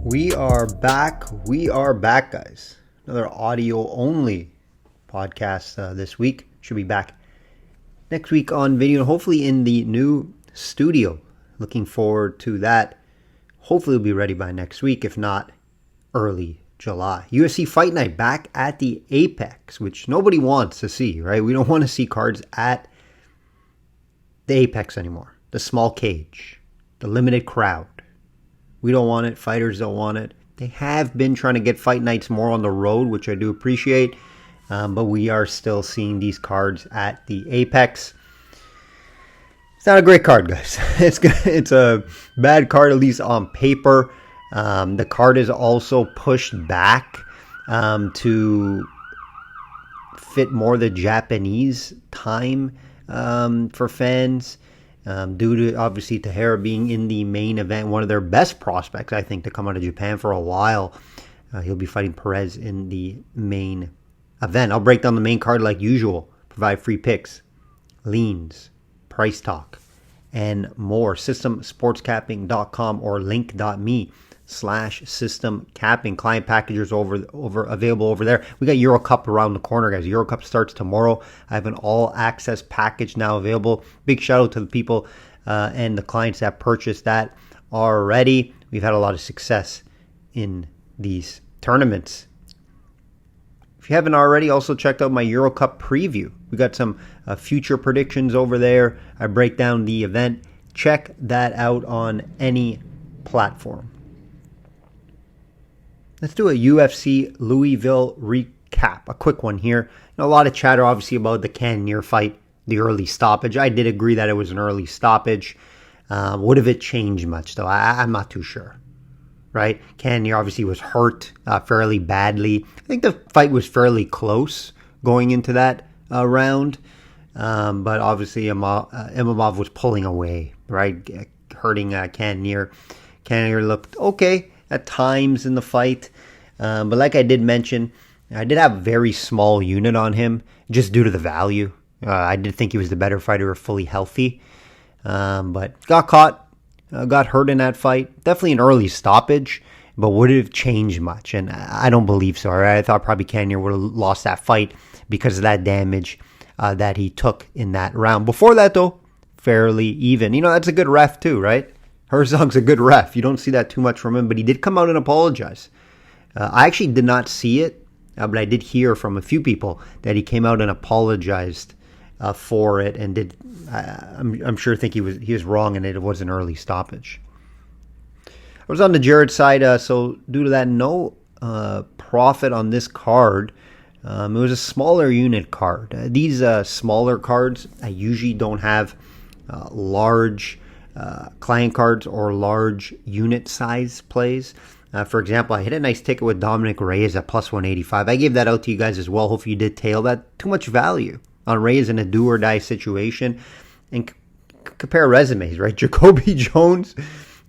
We are back. We are back, guys. Another audio only podcast this week. Should be back next week on video and hopefully in the new studio. Looking forward to that. Hopefully it'll be ready by next week, if not early July. UFC Fight Night back at the Apex, which nobody wants to see, right? We don't want to see cards at the Apex anymore. The small cage, the limited crowd. We don't want it. Fighters don't want it. They have been trying to get fight nights more on the road, which I do appreciate. But we are still seeing these cards at the Apex. It's not a great card, guys. It's a bad card, at least on paper. The card is also pushed back to fit more the Japanese time for fans. Due to, obviously, Tahira being in the main event, one of their best prospects, I think, to come out of Japan for a while. He'll be fighting Perez in the main event. I'll break down the main card like usual, provide free picks, leans, price talk, and more. Systemsportscapping.com or link.me/systemcapping. Client packages available over there. We got Euro Cup around the corner, guys. Euro Cup starts tomorrow. I have an all-access package now available. Big shout out to the people and the clients that purchased that already. We've had a lot of success in these tournaments. If you haven't already, also checked out my Euro Cup preview. We got some future predictions over there. I break down the event. Check that out on any platform. Let's do a UFC Louisville recap. A quick one here. A lot of chatter, obviously, about the Cannonier fight, the early stoppage. I did agree that it was an early stoppage. Would have it changed much, though? I'm not too sure. Right? Cannonier obviously was hurt fairly badly. I think the fight was fairly close going into that round. But obviously, Imavov was pulling away, right? Hurting Cannonier. Cannonier looked okay at times in the fight. But like I did mention, I did have a very small unit on him just due to the value. I did think he was the better fighter if fully healthy. But got caught. Got hurt in that fight. Definitely an early stoppage, but would it have changed much? And I don't believe so. Right? I thought probably Cannonier would have lost that fight because of that damage that he took in that round. Before that, though, fairly even. You know, that's a good ref too, right? Herzog's a good ref. You don't see that too much from him, but he did come out and apologize. I actually did not see it, but I did hear from a few people that he came out and apologized for it, and did. I'm sure think he was wrong, and it was an early stoppage. I was on the Jared side, so due to that, no profit on this card. It was a smaller unit card. These smaller cards, I usually don't have large client cards or large unit size plays. For example, I hit a nice ticket with Dominic Reyes at plus 185. I gave that out to you guys as well. Hopefully you did tail that. Too much value on Reyes in a do or die situation. And compare resumes, right? Jacoby Jones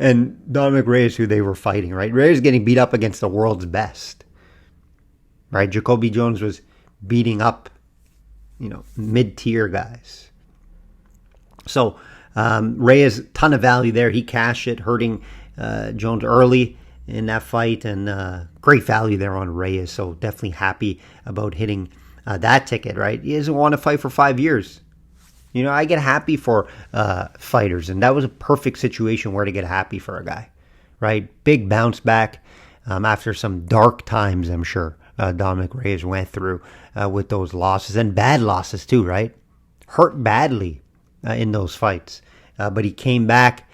and Dominic Reyes, who they were fighting, right? Reyes getting beat up against the world's best, right? Jacoby Jones was beating up, mid-tier guys. So Reyes, ton of value there. He cashed it, hurting Jones early in that fight, and great value there on Reyes. So definitely happy about hitting that ticket, right? He doesn't want to fight for 5 years. I get happy for fighters, and that was a perfect situation where to get happy for a guy, right? Big bounce back after some dark times, I'm sure Dominic Reyes went through with those losses, and bad losses too, right? Hurt badly in those fights. But he came back,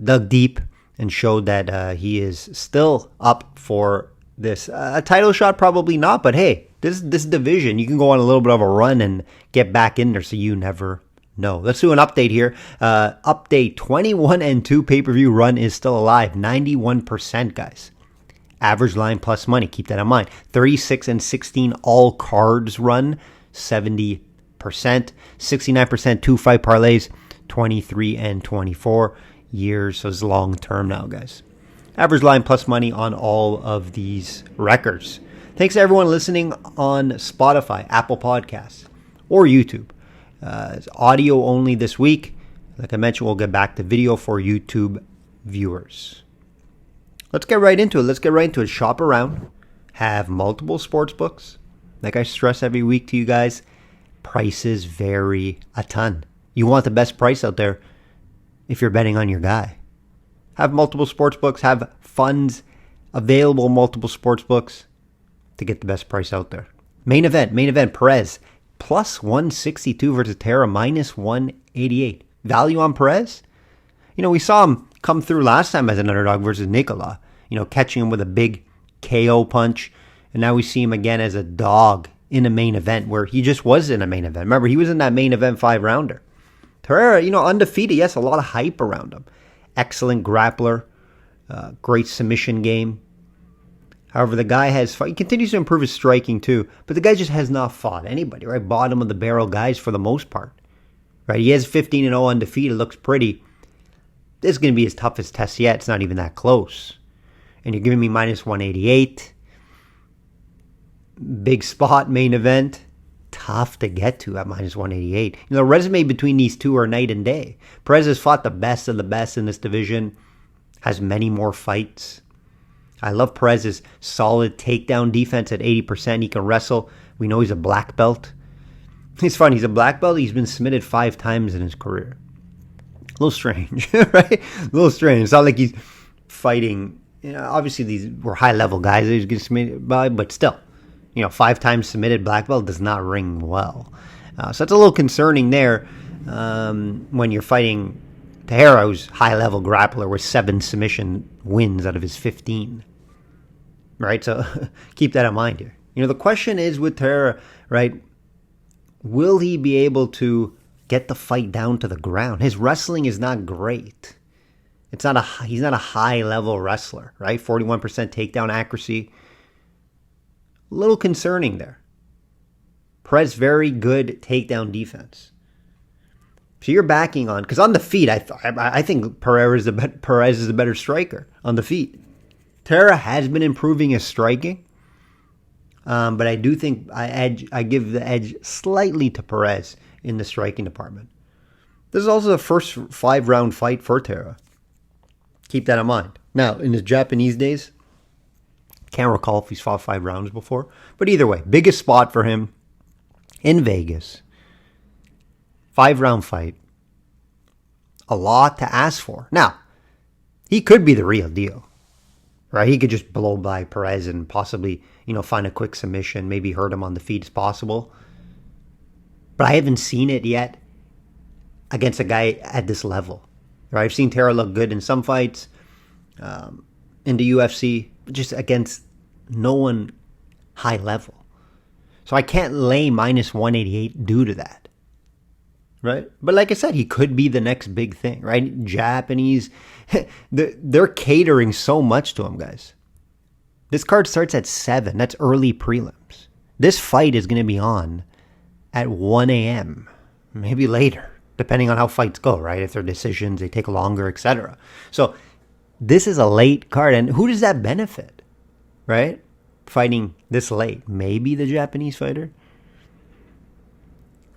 dug deep, and showed that he is still up for this. A title shot, probably not, but hey, this division, you can go on a little bit of a run and get back in there, so you never know. Let's do an update here. Update 21-2 pay-per-view run is still alive. 91%, guys. Average line plus money. Keep that in mind. 36-16 all cards run. 70%. 69% 2-fight parlays. 23-24 years. So it's long term now, guys. Average line plus money on all of these records. Thanks to everyone listening on Spotify, Apple Podcasts, or YouTube. It's audio only this week. Like I mentioned, we'll get back to video for YouTube viewers. let's get right into it. Let's get right into it. Shop around. Have multiple sports books. Like I stress every week to you guys, prices vary a ton. You want the best price out there if you're betting on your guy. Have multiple sports books. Have funds available, multiple sports books to get the best price out there. Main event, Perez, plus 162 versus Tara, minus 188. Value on Perez? We saw him come through last time as an underdog versus Nicola, catching him with a big KO punch. And now we see him again as a dog in a main event where he just was in a main event. Remember, he was in that main event 5-rounder. Herrera, undefeated. Yes, a lot of hype around him. Excellent grappler. Great submission game. However, the guy he continues to improve his striking too, but the guy just has not fought anybody, right? Bottom of the barrel guys for the most part, right? He has 15-0 undefeated, looks pretty. This is going to be his toughest test yet. It's not even that close. And you're giving me minus 188. Big spot, main event. Tough to get to at minus 188. The resume between these two are night and day. Perez has fought the best of the best in this division. Has many more fights. I love Perez's solid takedown defense at 80%. He can wrestle. We know he's a black belt. It's funny. He's a black belt. He's been submitted 5 times in his career. A little strange, right? A little strange. It's not like he's fighting. Obviously these were high-level guys that he's getting submitted by, but still, 5 times submitted black belt does not ring well. So that's a little concerning there when you're fighting Tejera, who's high-level grappler with 7 submission wins out of his 15. Right? So keep that in mind here. The question is with Tejera, right? Will he be able to get the fight down to the ground? His wrestling is not great. He's not a high-level wrestler, right? 41% takedown accuracy. A little concerning there. Perez, very good takedown defense. So you're backing on, because on the feet, I think Perez is the better striker on the feet. Tejera has been improving his striking, but I do think I give the edge slightly to Perez in the striking department. This is also the first 5-round fight for Tejera. Keep that in mind. Now, in his Japanese days, can't recall if he's fought 5 rounds before, but either way, biggest spot for him in Vegas. 5-round fight. A lot to ask for. Now, he could be the real deal, right? He could just blow by Perez and possibly, find a quick submission, maybe hurt him on the feet as possible. But I haven't seen it yet against a guy at this level, right? I've seen Tejera look good in some fights in the UFC, just against no one high level. So I can't lay minus 188 due to that. Right? But like I said, he could be the next big thing, right? Japanese, they're catering so much to him, guys. This card starts at 7. That's early prelims. This fight is going to be on at 1 a.m., maybe later, depending on how fights go, right? If they're decisions, they take longer, etc. So this is a late card, and who does that benefit, right? Fighting this late. Maybe the Japanese fighter.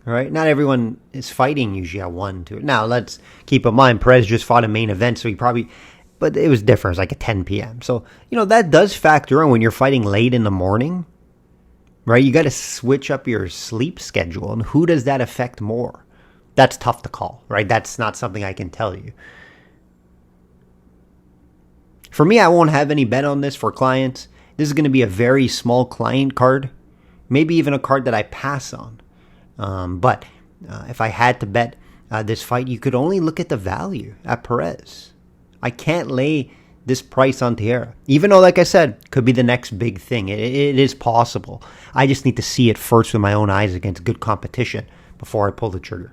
All right, not everyone is fighting usually at 1, 2. Now, let's keep in mind, Perez just fought a main event, so but it was different. It was like at 10 p.m. So, that does factor in when you're fighting late in the morning, right? You got to switch up your sleep schedule, and who does that affect more? That's tough to call, right? That's not something I can tell you. For me, I won't have any bet on this for clients. This is going to be a very small client card, maybe even a card that I pass on. But if I had to bet this fight, you could only look at the value at Perez. I can't lay this price on Tejera. Even though, like I said, could be the next big thing. It is possible. I just need to see it first with my own eyes against good competition before I pull the trigger.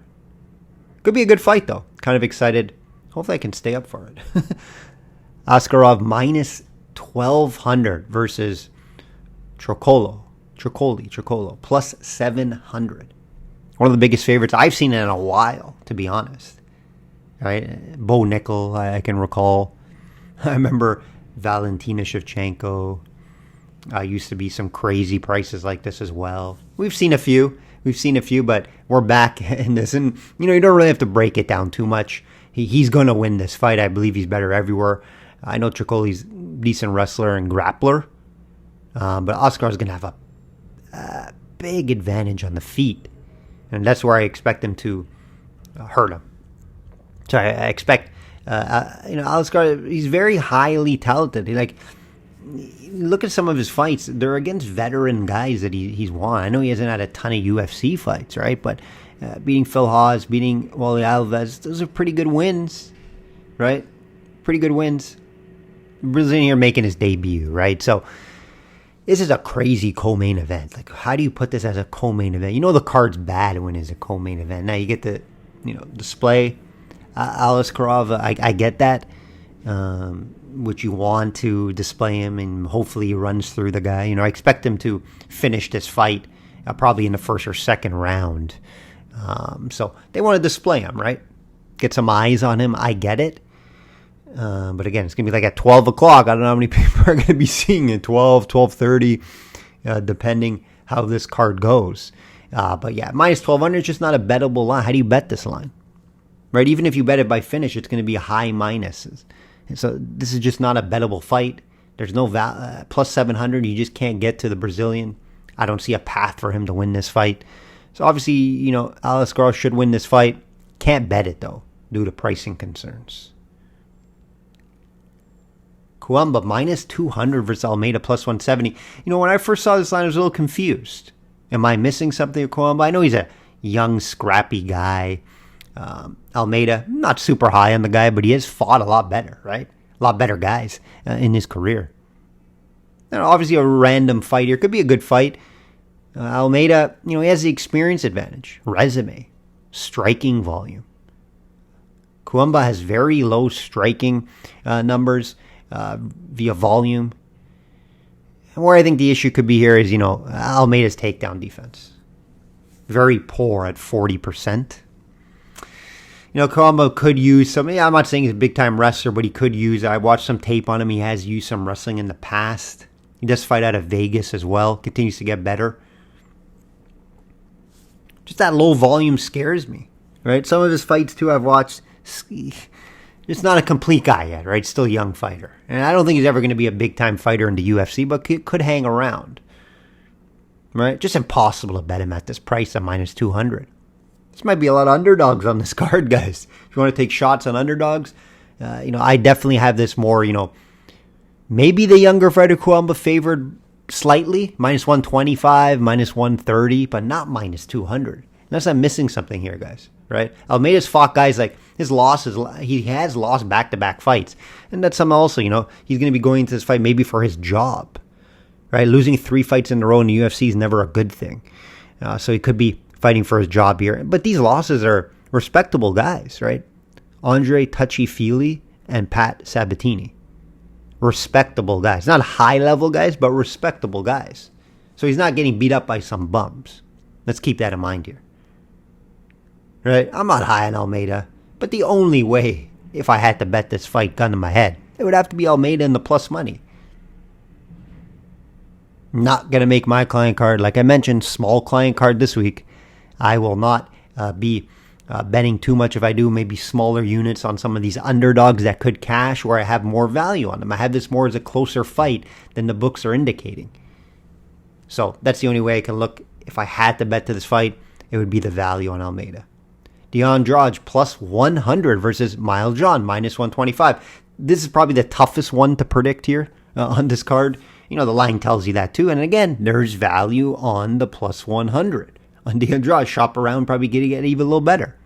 Could be a good fight, though. Kind of excited. Hopefully I can stay up for it. Askarov minus 1,200 versus Tricolo, plus 700. One of the biggest favorites I've seen in a while, to be honest. Right? Bo Nickel, I can recall. I remember Valentina Shevchenko. Used to be some crazy prices like this as well. We've seen a few, but we're back in this. And, you don't really have to break it down too much. He's going to win this fight. I believe he's better everywhere. I know Tricoli's decent wrestler and grappler, but Oscar's going to have a big advantage on the feet, and that's where I expect him to hurt him. So I expect, Oscar, he's very highly talented. Look at some of his fights. They're against veteran guys that he's won. I know he hasn't had a ton of UFC fights, right? But beating Phil Hawes, beating Wally Alves, those are pretty good wins, right? Pretty good wins. Brazilian here making his debut, right? So this is a crazy co-main event. Like, how do you put this as a co-main event? You know the card's bad when it's a co-main event. Now you get to, display Alice Karava. I get that. Which you want to display him, and hopefully he runs through the guy. I expect him to finish this fight probably in the first or second round. So they want to display him, right? Get some eyes on him. I get it. But again, it's going to be like at 12 o'clock. I don't know how many people are going to be seeing it. 12, 12:30, depending how this card goes. But yeah, minus 1,200 is just not a bettable line. How do you bet this line? Right? Even if you bet it by finish, it's going to be high minuses. So this is just not a bettable fight. There's no plus 700. You just can't get to the Brazilian. I don't see a path for him to win this fight. So obviously, Alice Karava should win this fight. Can't bet it though, due to pricing concerns. Cuamba minus 200 versus Almeida plus 170. When I first saw this line, I was a little confused. Am I missing something with Cuamba? I know he's a young, scrappy guy. Almeida, not super high on the guy, but he has fought a lot better, right? A lot better guys in his career. And obviously a random fight here. Could be a good fight. Almeida, he has the experience advantage, resume, striking volume. Cuamba has very low striking numbers via volume. And where I think the issue could be here is, Almeida's takedown defense. Very poor at 40%. Cuamba could use some. I'm not saying he's a big-time wrestler, but he could use. I watched some tape on him. He has used some wrestling in the past. He does fight out of Vegas as well. Continues to get better. Just that low volume scares me, right? Some of his fights, too, I've watched. Just not a complete guy yet, right? Still a young fighter. And I don't think he's ever going to be a big-time fighter in the UFC, but could hang around, right? Just impossible to bet him at this price of minus 200. This might be a lot of underdogs on this card, guys. If you want to take shots on underdogs, I definitely have this more, maybe the younger fighter Cuamba favored slightly, minus 125, minus 130, but not minus 200. Unless I'm missing something here, guys, right? Almeida's fought guys like his losses. He has lost back-to-back fights. And that's something also, he's going to be going into this fight maybe for his job, right? Losing 3 fights in a row in the UFC is never a good thing. So he could be fighting for his job here. But these losses are respectable guys, right? Andre Touchy-Feely and Pat Sabatini. Respectable guys. Not high-level guys, but respectable guys. So he's not getting beat up by some bums. Let's keep that in mind here. Right? I'm not high on Almeida, but the only way, if I had to bet this fight, gun to my head, it would have to be Almeida in the plus money. Not going to make my client card. Like I mentioned, small client card this week. I will not be betting too much. If I do, maybe smaller units on some of these underdogs that could cash, where I have more value on them. I have this more as a closer fight than the books are indicating. So that's the only way I can look. If I had to bet to this fight, it would be the value on Almeida. Andrade plus 100 versus Miles John minus 125. This is probably the toughest one to predict here on this card. The line tells you that too. And again, there's value on the plus 100. On Andrade, shop around, probably getting it even a little better.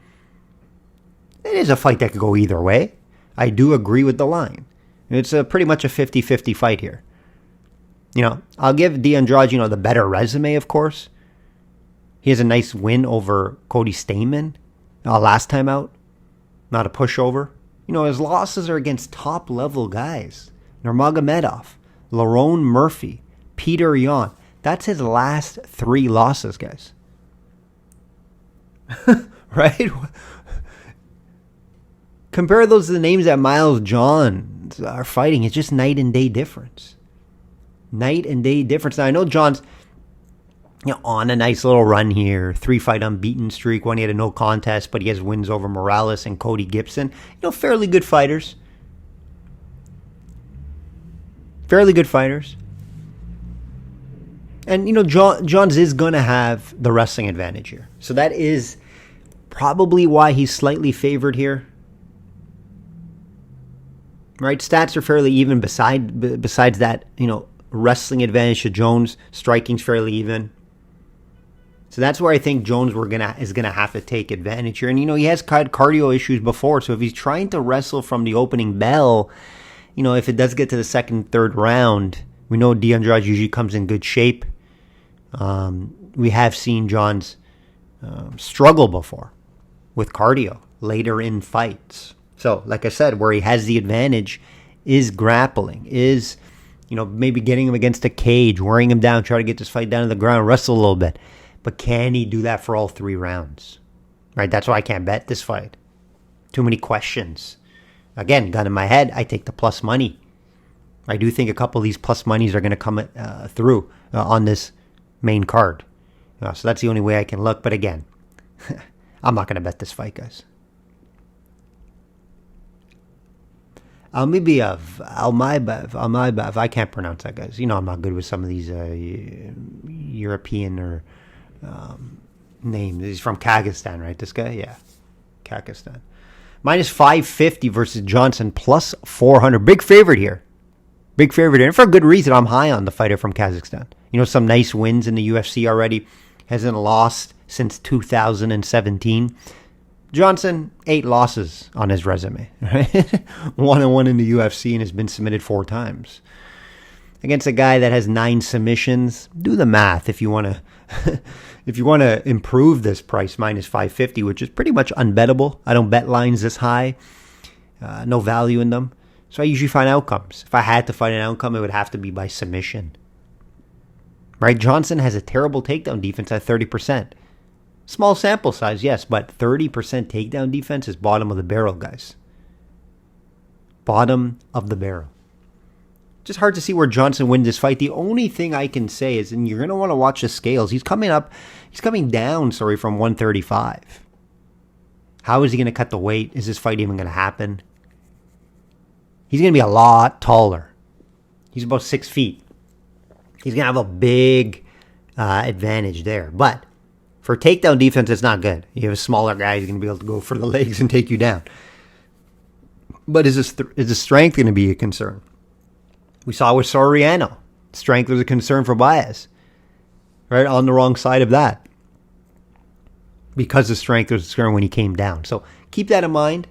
It is a fight that could go either way. I do agree with the line. It's pretty much a 50-50 fight here. I'll give Andrade, the better resume, of course. He has a nice win over Cody Stamann last time out. Not a pushover. His losses are against top-level guys. Nurmagomedov, Lerone Murphy, Peter Yan. That's his last 3 losses, guys. Right? Compare those to the names that Miles John are fighting. It's just night and day difference. Night and day difference. Now, I know John's on a nice little run here. 3-fight unbeaten streak. One he had a no contest, but he has wins over Morales and Cody Gibson. Fairly good fighters. Fairly good fighters. And, Johns is going to have the wrestling advantage here. So that is probably why he's slightly favored here. Right? Stats are fairly even besides that, wrestling advantage to Jones. Striking's fairly even. So that's where I think Jones is gonna have to take advantage here. And, he has had cardio issues before. So if he's trying to wrestle from the opening bell, if it does get to the second, third round, we know D'Andrade usually comes in good shape. We have seen Johns struggle before with cardio later in fights. So, like I said, where he has the advantage is grappling, is, maybe getting him against a cage, wearing him down, try to get this fight down to the ground, wrestle a little bit. But can he do that for all 3 rounds? Right? That's why I can't bet this fight. Too many questions. Again, gun in my head, I take the plus money. I do think a couple of these plus monies are going to come through on this main card. So that's the only way I can look. But again, I'm not going to bet this fight, guys. Almayev. I can't pronounce that, guys. I'm not good with some of these European or names. He's from Kazakhstan, right? This guy? Yeah. Kazakhstan. Minus 550 versus Johnson, plus 400. Big favorite here. Big favorite here. And for a good reason, I'm high on the fighter from Kazakhstan. Some nice wins in the UFC already. Hasn't lost since 2017. Johnson, 8 losses on his resume. Right? 1-1 in the UFC and has been submitted 4 times. Against a guy that has 9 submissions. Do the math if you want to if you want to improve this price, minus 550, which is pretty much unbettable. I don't bet lines this high. No value in them. So I usually find outcomes. If I had to find an outcome, it would have to be by submission. Right? Johnson has a terrible takedown defense at 30%. Small sample size, yes, but 30% takedown defense is bottom of the barrel, guys. Bottom of the barrel. Just hard to see where Johnson wins this fight. The only thing I can say is, and you're going to want to watch the scales, he's coming down, from 135. How is he going to cut the weight? Is this fight even going to happen? He's going to be a lot taller. He's about 6 feet. He's going to have a big advantage there. But for takedown defense, it's not good. You have a smaller guy who's going to be able to go for the legs and take you down. But is the strength going to be a concern? We saw with Soriano. Strength was a concern for Baez. Right? On the wrong side of that. Because the strength was a concern when he came down. So keep that in mind.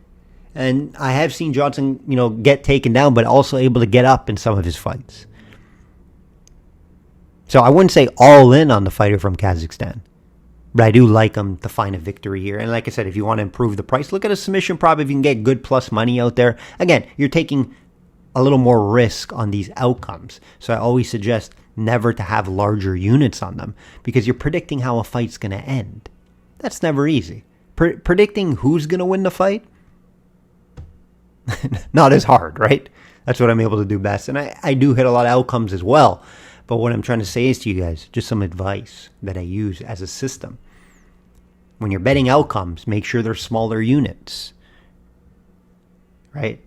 And I have seen Johnson, get taken down, but also able to get up in some of his fights. So I wouldn't say all in on the fighter from Kazakhstan. But I do like him to find a victory here. And like I said, if you want to improve the price, look at a submission prop if you can get good plus money out there. Again, you're taking a little more risk on these outcomes. So I always suggest never to have larger units on them because you're predicting how a fight's going to end. That's never easy. Predicting who's going to win the fight, not as hard, right? That's what I'm able to do best. And I do hit a lot of outcomes as well. But what I'm trying to say is to you guys, just some advice that I use as a system. When you're betting outcomes, make sure they're smaller units. Right?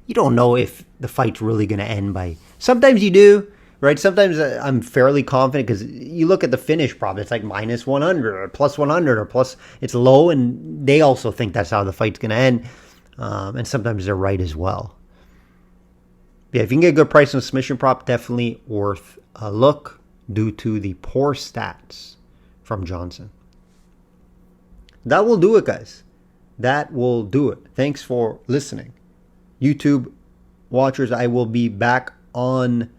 You don't know if the fight's really going to end by... Sometimes you do, right? Sometimes I'm fairly confident because you look at the finish prop, it's like minus 100 or plus 100 or plus... It's low and they also think that's how the fight's going to end. And sometimes they're right as well. Yeah, if you can get a good price on a submission prop, definitely worth a look due to the poor stats from Johnson. That will do it, guys. That will do it. Thanks for listening. YouTube watchers, I will be back on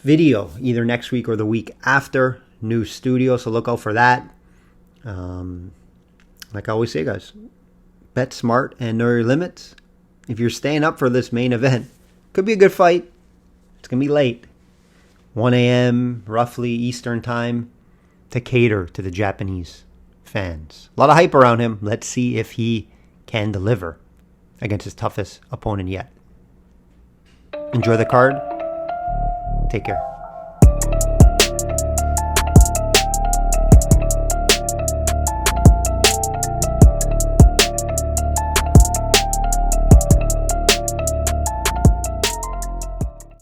video either next week or the week after. New studio, so look out for that. Like I always say, guys, bet smart and know your limits. If you're staying up for this main event, could be a good fight. It's going to be late. 1 a.m. roughly Eastern time to cater to the Japanese fans. A lot of hype around him. Let's see if he can deliver against his toughest opponent yet. Enjoy the card. Take care.